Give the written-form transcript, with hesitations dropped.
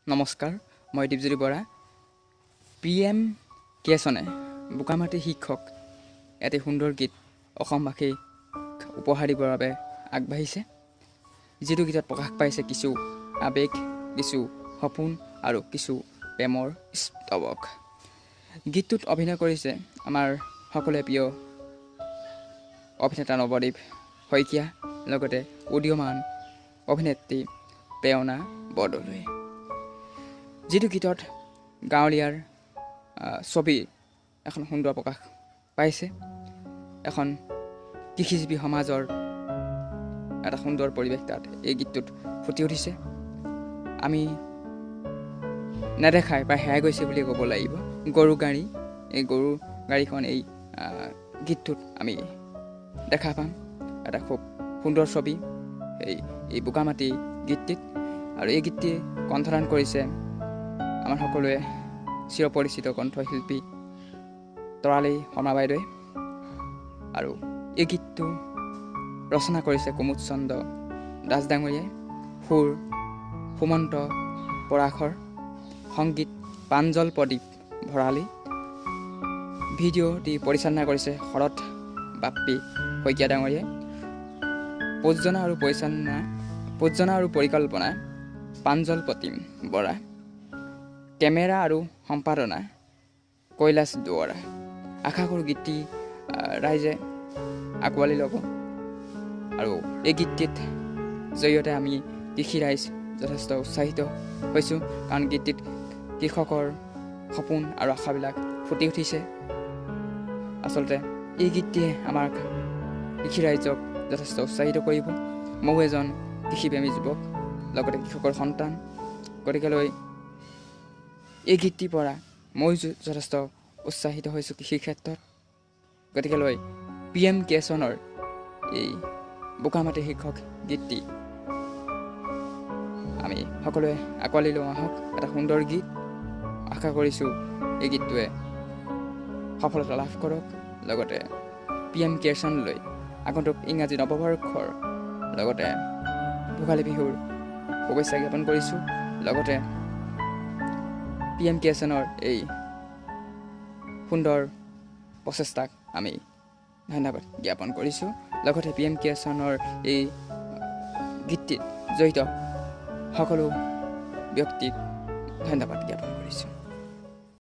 নমস্কাৰ, মই দীপজ্যোতি বৰা। PM কেশনে বোকামাটি শিক্ষক এটি সুন্দৰ গীত অসমবাসীক উপহাৰ দিবৰ বাবে আগবাঢ়িছে। যিটো গীতত প্ৰকাশ পাইছে কিছু আৱেগ, কিছু সপোন আৰু কিছু প্ৰেমৰ স্তৱক। গীতটোত অভিনয় কৰিছে আমাৰ সকলোৱে প্ৰিয় অভিনেতা নৱদ্বীপ শইকীয়া, লগতে উদীয়মান অভিনেত্ৰী প্ৰেৰণা বৰদলৈ। যিটো গীতত গাঁৱলীয়াৰ ছবি এখন সুন্দৰ প্ৰকাশ পাইছে, এখন কৃষিজীৱী সমাজৰ এটা সুন্দৰ পৰিৱেশ তাত এই গীতটোত ফুটি উঠিছে। আমি নেদেখাই প্ৰায় হেৰাই গৈছে বুলি ক'ব লাগিব। গৰু গাড়ী, এই গৰু গাড়ীখন এই গীতটোত আমি দেখা পাম। এটা খুব সুন্দৰ ছবি এই বোকামাটি গীতটিত। আৰু এই গীতটি কণ্ঠদান কৰিছে আমাৰ সকলোৱে চিৰপৰিচিত কণ্ঠশিল্পী তৰালী শৰ্মা বাইদেৱে। আৰু এই গীতটো ৰচনা কৰিছে কুমুদ চন্দ্ৰ দাস ডাঙৰীয়াই, সুৰ সুমন্ত পৰাশৰ, সংগীত প্ৰাঞ্জল প্ৰদীপ ভৰালী, ভিডিঅ' দি পৰিচালনা কৰিছে শৰৎ বাপ্পী শইকীয়া ডাঙৰীয়াই, প্ৰযোজনা আৰু পৰিকল্পনা প্ৰাঞ্জল প্ৰতিম বৰা, কেমেৰা আৰু সম্পাদনা কৈলাশ দুৱৰা। আশা কৰোঁ গীতটি ৰাইজে আঁকোৱালি ল'ব। আৰু এই গীতটিত জৰিয়তে আমি কৃষি ৰাইজ যথেষ্ট উৎসাহিত হৈছোঁ, কাৰণ গীতটিত কৃষকৰ সপোন আৰু আশাবিলাক ফুটি উঠিছে। আচলতে এই গীতটিয়ে আমাক কৃষি ৰাইজক যথেষ্ট উৎসাহিত কৰিব। ময়ো এজন কৃষিপ্ৰেমী যুৱক, লগতে কৃষকৰ সন্তান। গতিকেলৈ এই গীতটিৰ পৰা ময়ো যথেষ্ট উৎসাহিত হৈছোঁ কৃষিৰ ক্ষেত্ৰত। গতিকেলৈ PM কেশনৰ এই বোকামাটি শিক্ষক গীতটি আমি সকলোৱে আঁকোৱালি লওঁ আহক। এটা সুন্দৰ গীত। আশা কৰিছোঁ এই গীতটোৱে সফলতা লাভ কৰক। লগতে PM কেশনলৈ আগন্তুক ইংৰাজী নৱবৰ্ষৰ লগতে ভোগালী বিহুৰ শুভেচ্ছা জ্ঞাপন কৰিছোঁ। লগতে PM কেশনৰ এই সুন্দৰ প্ৰচেষ্টাক আমি ধন্যবাদ জ্ঞাপন কৰিছোঁ। লগতে PM কেশনৰ এই গীতটিত জড়িত সকলো ব্যক্তিক ধন্যবাদ জ্ঞাপন কৰিছোঁ।